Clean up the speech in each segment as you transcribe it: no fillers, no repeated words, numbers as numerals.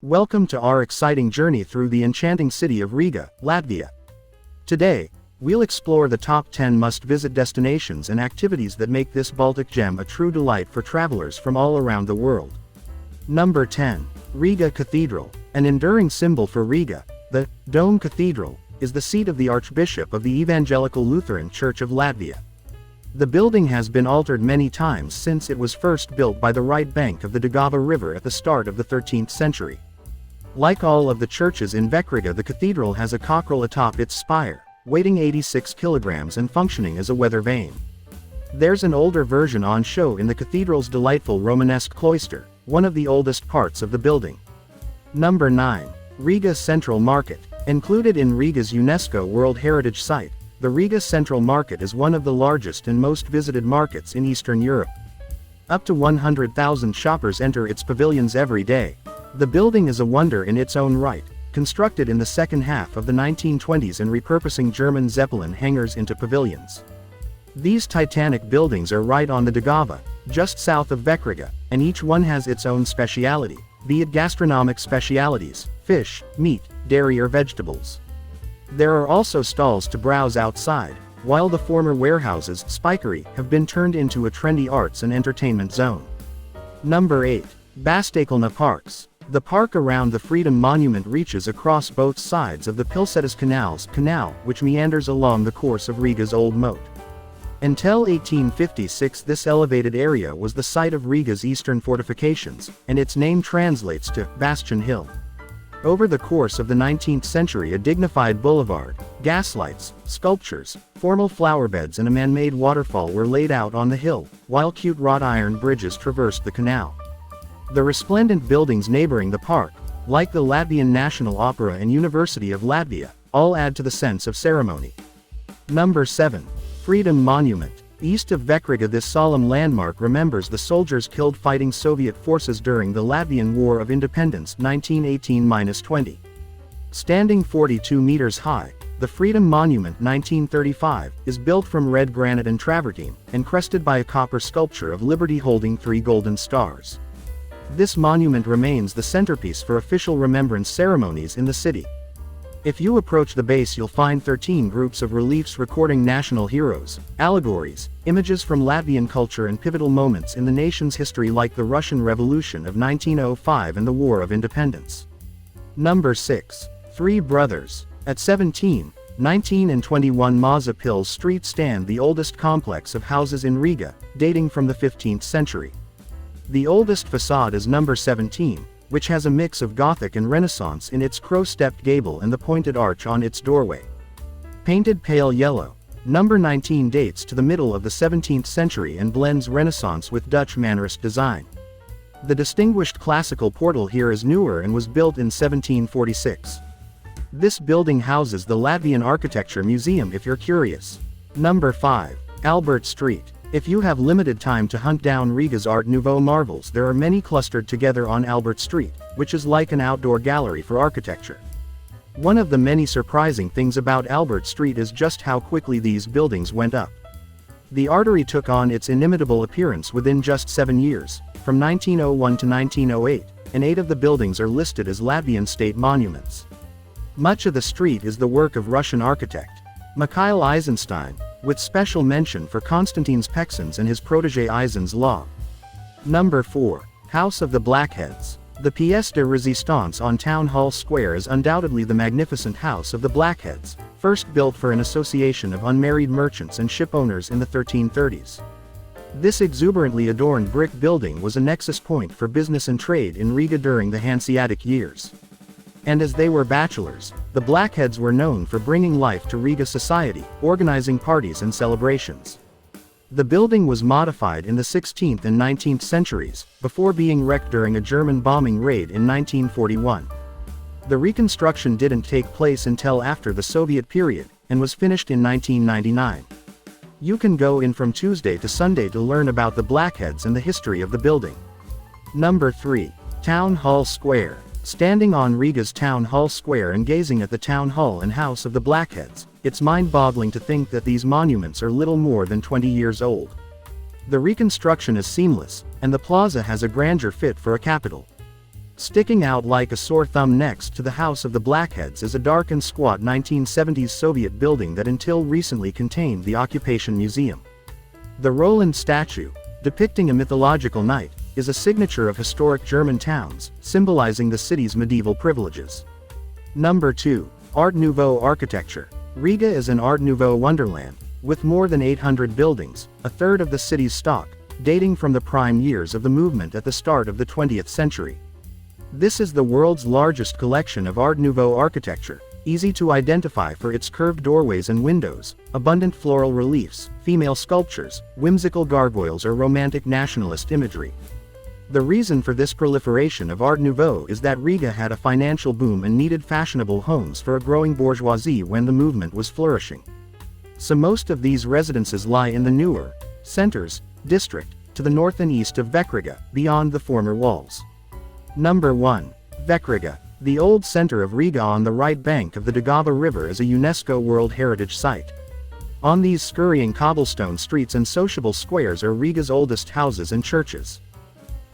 Welcome to our exciting journey through the enchanting city of Riga, Latvia. Today, we'll explore the top 10 must-visit destinations and activities that make this Baltic gem a true delight for travelers from all around the world. Number 10. Riga Cathedral. An enduring symbol for Riga, the Dome Cathedral, is the seat of the Archbishop of the Evangelical Lutheran Church of Latvia. The building has been altered many times since it was first built by the right bank of the Daugava River at the start of the 13th century. Like all of the churches in Vekriga, the cathedral has a cockerel atop its spire, weighing 86 kilograms and functioning as a weather vane. There's an older version on show in the cathedral's delightful Romanesque cloister, one of the oldest parts of the building. Number 9. Riga Central Market. Included in Riga's UNESCO World Heritage Site, the Riga Central Market is one of the largest and most visited markets in Eastern Europe. Up to 100,000 shoppers enter its pavilions every day. The building is a wonder in its own right, constructed in the second half of the 1920s and repurposing German Zeppelin hangars into pavilions. These titanic buildings are right on the Daugava, just south of Vekriga, and each one has its own speciality, be it gastronomic specialities, fish, meat, dairy or vegetables. There are also stalls to browse outside, while the former warehouses, Spikery, have been turned into a trendy arts and entertainment zone. Number 8. Bastion Park. The park around the Freedom Monument reaches across both sides of the Pilsētas canal, which meanders along the course of Riga's old moat. Until 1856, this elevated area was the site of Riga's eastern fortifications, and its name translates to Bastion Hill. Over the course of the 19th century, a dignified boulevard, gaslights, sculptures, formal flowerbeds and a man-made waterfall were laid out on the hill, while cute wrought iron bridges traversed the canal. The resplendent buildings neighboring the park, like the Latvian National Opera and University of Latvia, all add to the sense of ceremony. Number 7. Freedom Monument. East of Vekriga, this solemn landmark remembers the soldiers killed fighting Soviet forces during the Latvian War of Independence 1918-20. Standing 42 meters high, the Freedom Monument 1935 is built from red granite and travertine, and crested by a copper sculpture of Liberty holding 3 golden stars. This monument remains the centerpiece for official remembrance ceremonies in the city. If you approach the base, you'll find 13 groups of reliefs recording national heroes, allegories, images from Latvian culture and pivotal moments in the nation's history like the Russian Revolution of 1905 and the War of Independence. Number 6. Three Brothers. At 17, 19 and 21 Mazapils Street stand the oldest complex of houses in Riga, dating from the 15th century. The oldest facade is number 17, which has a mix of Gothic and Renaissance in its crow-stepped gable and the pointed arch on its doorway. Painted pale yellow, number 19 dates to the middle of the 17th century and blends Renaissance with Dutch Mannerist design. The distinguished classical portal here is newer and was built in 1746. This building houses the Latvian Architecture Museum if you're curious. Number 5. Albert Street. If you have limited time to hunt down Riga's Art Nouveau marvels, there are many clustered together on Albert Street, which is like an outdoor gallery for architecture. One of the many surprising things about Albert Street is just how quickly these buildings went up. The artery took on its inimitable appearance within just 7 years, from 1901 to 1908, and 8 of the buildings are listed as Latvian state monuments. Much of the street is the work of Russian architect Mikhail Eisenstein, with special mention for Konstantin Speksins and his protege Eisen's Law. Number 4. House of the Blackheads. The pièce de résistance on Town Hall Square is undoubtedly the magnificent House of the Blackheads, first built for an association of unmarried merchants and shipowners in the 1330s. This exuberantly adorned brick building was a nexus point for business and trade in Riga during the Hanseatic years. And as they were bachelors, the Blackheads were known for bringing life to Riga society, organizing parties and celebrations. The building was modified in the 16th and 19th centuries, before being wrecked during a German bombing raid in 1941. The reconstruction didn't take place until after the Soviet period, and was finished in 1999. You can go in from Tuesday to Sunday to learn about the Blackheads and the history of the building. Number 3. Town Hall Square. Standing on Riga's Town Hall Square and gazing at the Town Hall and House of the Blackheads, it's mind-boggling to think that these monuments are little more than 20 years old. The reconstruction is seamless, and the plaza has a grandeur fit for a capital. Sticking out like a sore thumb next to the House of the Blackheads is a dark and squat 1970s Soviet building that until recently contained the Occupation Museum. The Roland statue, depicting a mythological knight, is a signature of historic German towns, symbolizing the city's medieval privileges. Number 2. Art Nouveau Architecture. Riga is an Art Nouveau wonderland, with more than 800 buildings, a third of the city's stock, dating from the prime years of the movement at the start of the 20th century. This is the world's largest collection of Art Nouveau architecture, easy to identify for its curved doorways and windows, abundant floral reliefs, female sculptures, whimsical gargoyles or romantic nationalist imagery. The reason for this proliferation of Art Nouveau is that Riga had a financial boom and needed fashionable homes for a growing bourgeoisie when the movement was flourishing. So most of these residences lie in the newer centers district, to the north and east of Vekriga, beyond the former walls. Number 1. Vekriga. The old center of Riga on the right bank of the Daugava River is a UNESCO World Heritage Site. On these scurrying cobblestone streets and sociable squares are Riga's oldest houses and churches.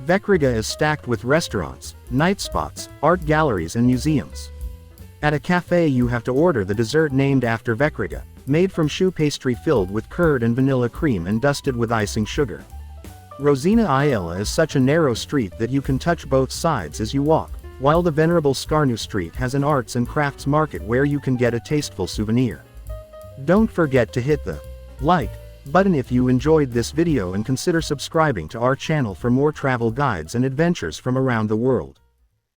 Vekriga is stacked with restaurants, night spots, art galleries and museums. At a cafe you have to order the dessert named after Vekriga, made from choux pastry filled with curd and vanilla cream and dusted with icing sugar. Rosina Iela is such a narrow street that you can touch both sides as you walk, while the venerable Scarnu Street has an arts and crafts market where you can get a tasteful souvenir. Don't forget to hit the like button if you enjoyed this video and consider subscribing to our channel for more travel guides and adventures from around the world.